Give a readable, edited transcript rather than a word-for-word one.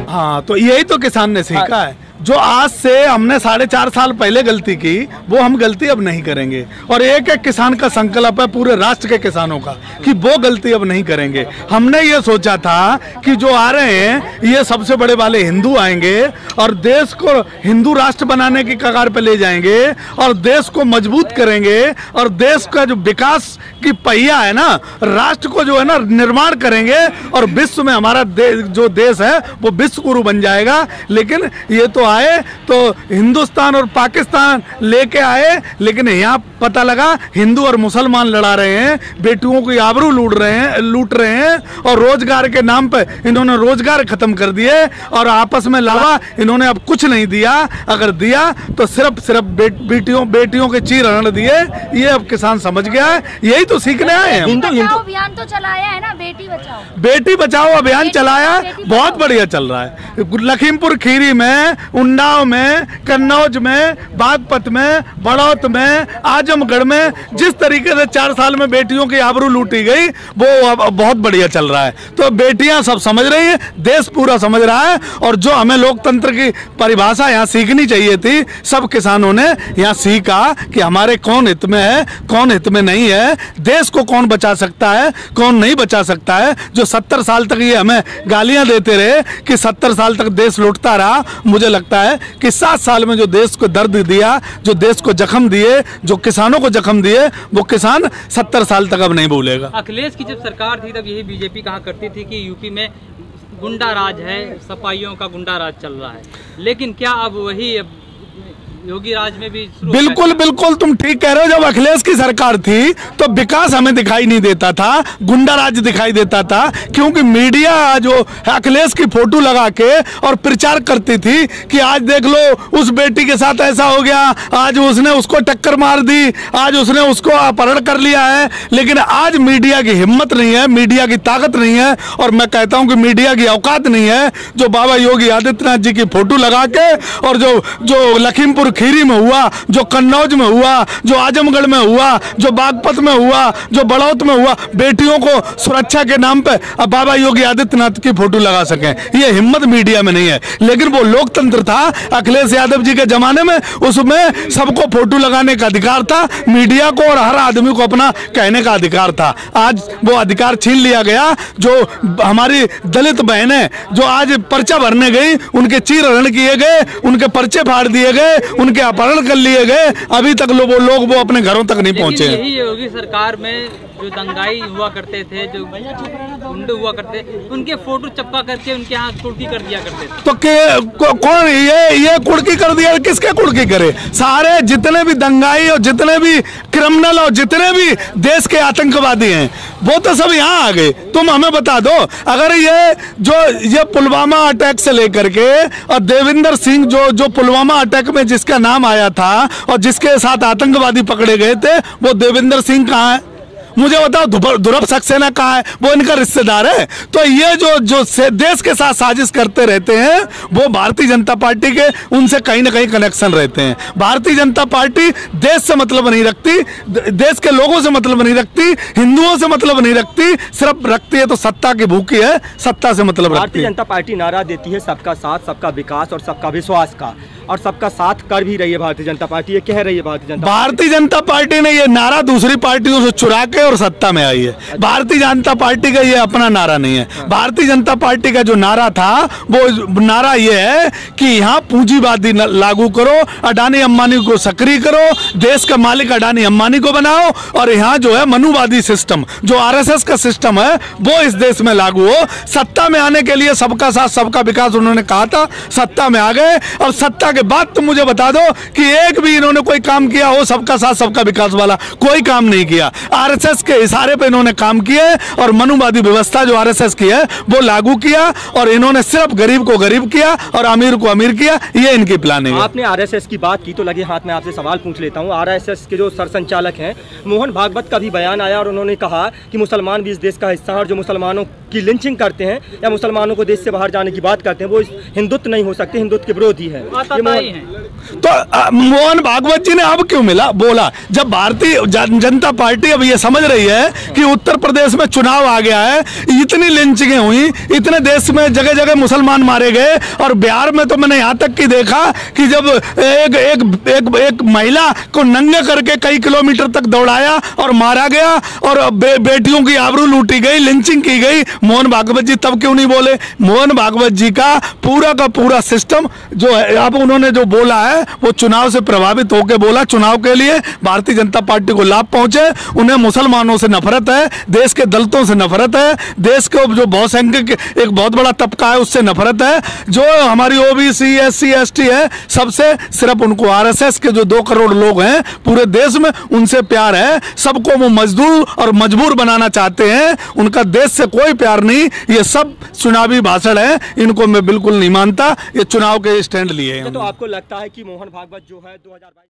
हाँ, तो यही तो किसान ने सीखा है। जो आज से हमने 4.5 साल पहले गलती की, वो हम गलती अब नहीं करेंगे। और एक एक किसान का संकल्प है पूरे राष्ट्र के किसानों का कि वो गलती अब नहीं करेंगे। हमने ये सोचा था कि जो आ रहे हैं ये सबसे बड़े वाले हिंदू आएंगे और देश को हिंदू राष्ट्र बनाने की कगार पे ले जाएंगे और देश को मजबूत करेंगे और देश का जो विकास की पहिया है ना, राष्ट्र को जो है ना निर्माण करेंगे और विश्व में हमारा जो देश है वो विश्व गुरु बन जाएगा। लेकिन ये तो आए तो हिंदुस्तान और पाकिस्तान लेके आए, लेकिन यहाँ पता लगा हिंदू और मुसलमान लड़ा रहे हैं, बेटियों की आबरू लूट रहे हैं और रोजगार के नाम पे इन्होंने रोजगार खत्म कर दिए और आपस में लड़ा। इन्होंने अब कुछ नहीं दिया, अगर दिया तो सिर्फ बेटियों के चीर हरण दिए। ये अब किसान समझ गया है, यही तो सीखने आए हैं। हिंदू अभियान तो चलाया है ना, बेटी बचाओ अभियान चलाया, बहुत बढ़िया चल रहा है। लखीमपुर खीरी में, उन्नाव में, कन्नौज में, बागपत में, बड़ौत में, आजमगढ़ में जिस तरीके से 4 साल में बेटियों की आबरू लूटी गई वो अब बहुत बढ़िया चल रहा है। तो बेटियां सब समझ रही हैं, देश पूरा समझ रहा है। और जो हमें लोकतंत्र की परिभाषा यहाँ सीखनी चाहिए थी, सब किसानों ने यहाँ सीखा कि हमारे कौन हित में है, कौन हित में नहीं है, देश को कौन बचा सकता है, कौन नहीं बचा सकता है। जो 70 साल तक ये हमें गालियां देते रहे कि 70 साल तक देश लूटता रहा, मुझे लगता है कि 7 साल में जो देश को दर्द दिया, जो देश को जख्म दिए, जो किसानों को जख्म दिए, वो किसान 70 साल तक अब नहीं भूलेगा। अखिलेश की जब सरकार थी तब यही बीजेपी कहा करती थी कि यूपी में गुंडा राज है, सपाइयों का गुंडा राज चल रहा है, लेकिन क्या अब वही योगी राज में भी बिल्कुल तुम ठीक कह रहे हो। जब अखिलेश की सरकार थी तो विकास हमें दिखाई नहीं देता था, गुंडा राज दिखाई देता था, क्योंकि मीडिया जो अखिलेश की फोटो लगा के और प्रचार करती थी कि आज देख लो उस बेटी के साथ ऐसा हो गया, आज उसने उसको टक्कर मार दी, आज उसने उसको अपहरण कर लिया है। लेकिन आज मीडिया की हिम्मत नहीं है, मीडिया की ताकत नहीं है और मैं कहता हूं कि मीडिया की औकात नहीं है जो बाबा योगी आदित्यनाथ जी की फोटो लगा के और जो लखीमपुर खीरी में हुआ, जो कन्नौज में हुआ, जो आजमगढ़ में हुआ, जो बागपत में हुआ, जो बड़ौत में हुआ, बेटियों को सुरक्षा के नाम पे अब बाबा योगी आदित्यनाथ की फोटो लगा सकें, ये हिम्मत मीडिया में नहीं है। लेकिन वो लोकतंत्र था अखिलेश यादव जी के जमाने में, उसमें सबको फोटो लगाने का अधिकार था, मीडिया को और हर आदमी को अपना कहने का अधिकार था। आज वो अधिकार छीन लिया गया। जो हमारी दलित बहनें जो आज पर्चा भरने गई, उनके चीर हरण किए गए, उनके पर्चे फाड़ दिए गए, उनके अपहरण कर लिए गए, अभी तक वो अपने घरों तक नहीं पहुंचे। यही योगी सरकार में जो दंगाई हुआ करते थे, जो गुंडे हुआ करते, उनके फोटो चप्पा करके उनके यहाँ कुर्की कर दिया करते थे। तो कौन ये कुर्की कर दिया? किसके कुर्की करे? सारे जितने भी दंगाई और जितने भी क्रिमिनल और जितने भी देश के आतंकवादी हैं वो तो सब यहाँ आ गए। तुम हमें बता दो, अगर ये पुलवामा अटैक से लेकर के और देविंदर सिंह जो पुलवामा अटैक में जिसका नाम आया था और जिसके साथ आतंकवादी पकड़े गए थे, वो देविंदर सिंह कहाँ है? मुझे बताओ। ध्रुव सक्सेना कहाँ है? वो इनका रिश्तेदार है। तो ये जो देश के साथ साजिश करते रहते हैं वो भारतीय जनता पार्टी के उनसे कहीं ना कहीं कनेक्शन रहते हैं। भारतीय जनता पार्टी देश से मतलब नहीं रखती, देश के लोगों से मतलब नहीं रखती, हिंदुओं से मतलब नहीं रखती, सिर्फ रखती है तो सत्ता की भूखी है, सत्ता से मतलब रखती है। भारतीय जनता पार्टी नारा देती है सबका साथ, सबका विकास और सबका विश्वास का, और सबका साथ कर भी रही है भारतीय जनता पार्टी। ये कह रही है भारतीय जनता पार्टी ने ये नारा दूसरी पार्टियों से चुरा के और सत्ता में आई है। भारतीय जनता पार्टी का ये अपना नारा नहीं है। भारतीय जनता पार्टी का जो नारा था वो नारा ये है कि यहाँ पूंजीवादी लागू करो, अडानी अंबानी को सक्रिय करो, देश का मालिक अडानी अंबानी को बनाओ और यहाँ जो है मनुवादी सिस्टम, जो आरएसएस का सिस्टम है वो इस देश में लागू हो। सत्ता में आने के लिए सबका साथ सबका विकास उन्होंने कहा था, सत्ता में आ गए और सत्ता के बाद तुम मुझे बता दो कि एक भी इन्होंने कोई काम किया हो सबका साथ सबका विकास वाला? कोई काम नहीं किया। आरएसएस के इशारे पे इन्होंने काम किए और मनुवादी व्यवस्था जो आरएसएस की है वो लागू किया और इन्होंने सिर्फ गरीब को गरीब किया और अमीर को अमीर किया। ये इनकी प्लानिंग है। आपने आरएसएस की बात की तो लगे हाथ में आपसे सवाल पूछ लेता हूँ। आरएसएस के जो सरसंचालक हैं मोहन भागवत का भी बयान आया और उन्होंने कहा कि मुसलमान भी इस देश का हिस्सा है और जो मुसलमानों की लिंचिंग करते हैं या मुसलमानों को देश से बाहर जाने की बात करते हैं, वो हिंदुत्व नहीं हो सकते, हिंदुत्व के विरोधी है। तो मोहन भागवत जी ने अब क्यों बोला जब भारतीय जनता पार्टी अब ये समझ रही है कि उत्तर प्रदेश में चुनाव आ गया है, इतनी लिंचिंगें हुई, इतने देश में जगह जगह मुसलमान मारे गए, और बिहार में तो मैंने यहाँ तक कि देखा कि जब एक महिला को नंगे करके कई किलोमीटर तक दौड़ाया और मारा गया और बेटियों की आबरू लूटी गई, लिंचिंग की गई, मोहन भागवत जी तब क्यों नहीं बोले? मोहन भागवत जी का पूरा सिस्टम जो है, अब उन्होंने जो बोला है वो चुनाव से प्रभावित होकर बोला। चुनाव के लिए भारतीय जनता पार्टी को लाभ पहुंचे, उन्हें मुसलमानों से नफरत है, देश के दलितों से नफरत है, देश को जो बहुसंख्यक एक बहुत बड़ा तबका है उससे नफरत है, जो हमारी ओबीसी एससी एसटी है सबसे सिर्फ उनको आरएसएस के जो 2 करोड़ लोग हैं पूरे देश में उनसे प्यार है, सबको वो मजदूर और मजबूर बनाना चाहते हैं, उनका देश से कोई प्यार नहीं। ये सब चुनावी भाषण है, इनको मैं बिल्कुल नहीं मानता, ये चुनाव के स्टैंड लिए हैं। तो आपको लगता है कि मोहन भागवत जो है 2022